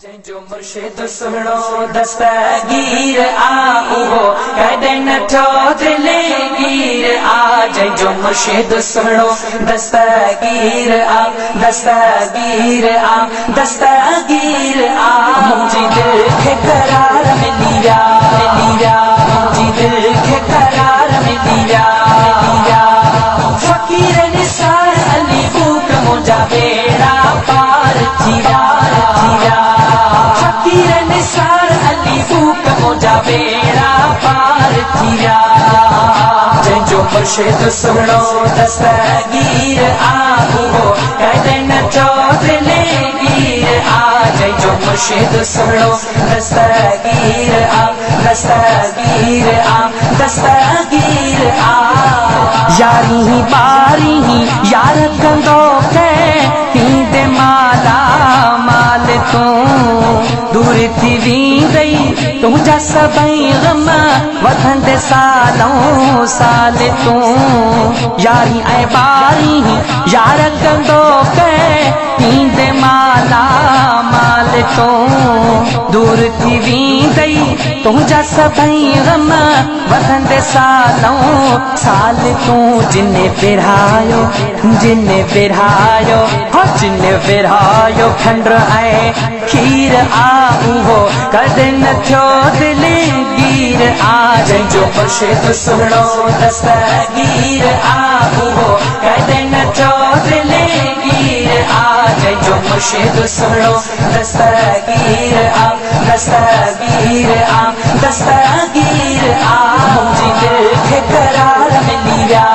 जो मुर्शिद सुनो दस्तगीर आओ कदे न ठोदले गिर आ जो मुर्शिद सुनो दस्तगीर आ दस्तगीर आ दस्तगीर आ मुझे दिल के करार मिलिया मुझे दिल के करार मिलिया फकीर निसार अली फूक मुझा बेड़ा पार जिया फकीर निसार अली फूक मुझा बेड़ा पार जिया जो मुर्शिद सुनो दस्तगीर आओ कदे न चौधले गिर आ जो मुर्शिद सुनो दस्तगीर आ दस्तगीर आ दस्तगीर आ यारी ही बारी ही यार कंदो के पींदे माला माल तू दूर थी वींदई तुझा सबई गम वधंदे सालों साल तू यारी ऐं बारी ही यार कंदो के पींदे माला माल तू दूर थी वींदई तुझा सबई गम वधंदे सालों साल तू जिन्ने विरहायो खंड ऐं खीर आओ कदे न थियो दिले गिर आ जो मुर्शिद सुनो दस्तगीर आओ कदे न थियो दिले गिर आ जो मुर्शिद सुनो दस्तगीर आ दस्तगीर आ दस्तगीर आ मुझे दिल के करार मिलिया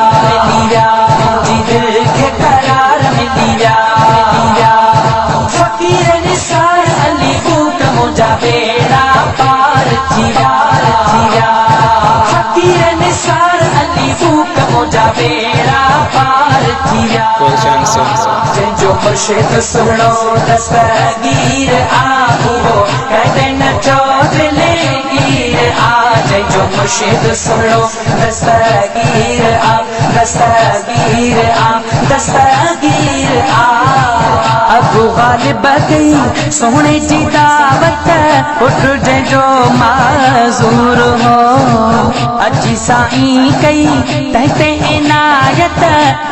मुझे दिल के करार मिलिया फकीर निसार अली फूक मुझा बेड़ा पार जिया फकीर निसार अली फूक मुझा बेड़ा पार जिया जो मुर्शिद सुनो दस्तगीर आओ कदे न चौधले गिर आ जो मुर्शिद सुनो दस्तगीर आ दस्तगीर आ दस्तगीर आ अबू गालिब गई सोने जी दावत उठ जो माज़ूर हो अजी साईं कई तहते इनायत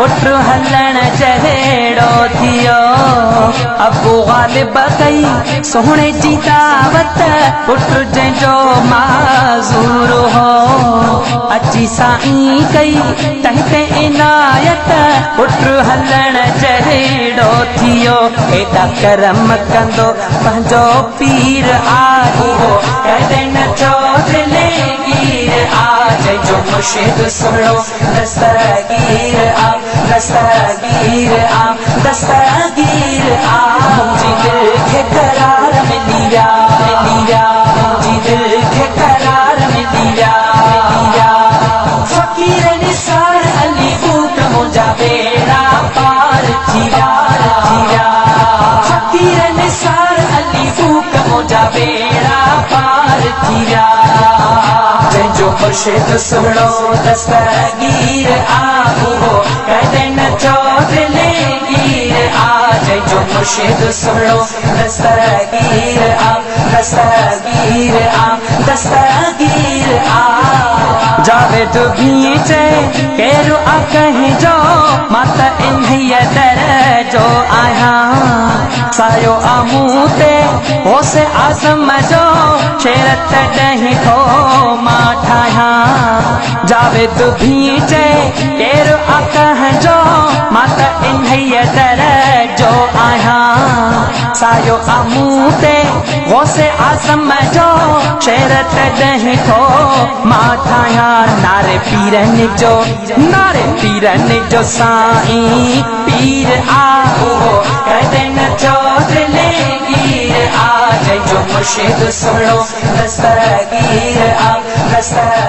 उठ हलण जहेड़ो थियो अबू गालिब गई सोने जी दावत उठ जो माज़ूर हो अजी साईं कई तहते इनायत उठ हलण जहेड़ो थियो एदा करम कंदो पंहिंजो पीर आगो कदे न चौधले गिर आ जो मुर्शिद सुनो दस्तगीर आ दस्तगीर आ दस्तगीर आ मुझे दिल के करार मिलिया मुझे दिल के करार मिलिया फकीर निसार अली फूक मुझा बेड़ा पार जिया फकीर निसार अली फूक मुझा बेड़ा पार जिया जो मुर्शिद सुनो दस्तगीर आओ कदे न चौधले गिर आ जो मुर्शिद सुनो दस्तगीर आ दस्तगीर आ दस्तगीर आ जावे तो भीचे केरो आ कहीं जो माता इन्हिया दर जो आया सायो आमूते होसे आज़म जो शेरत नहीं थो माठाया जावे तो भीचे केरो आ कहीं जो माता इन्हिया दर जो आया सायो आमूते होसे आज़म जो शेरत नहीं थो माठाया नारे पीरन जो साईं पीर आओ कदे न चौधले गिर आ जो मुर्शिद सुनो दस्तगीर आ दस्तगीर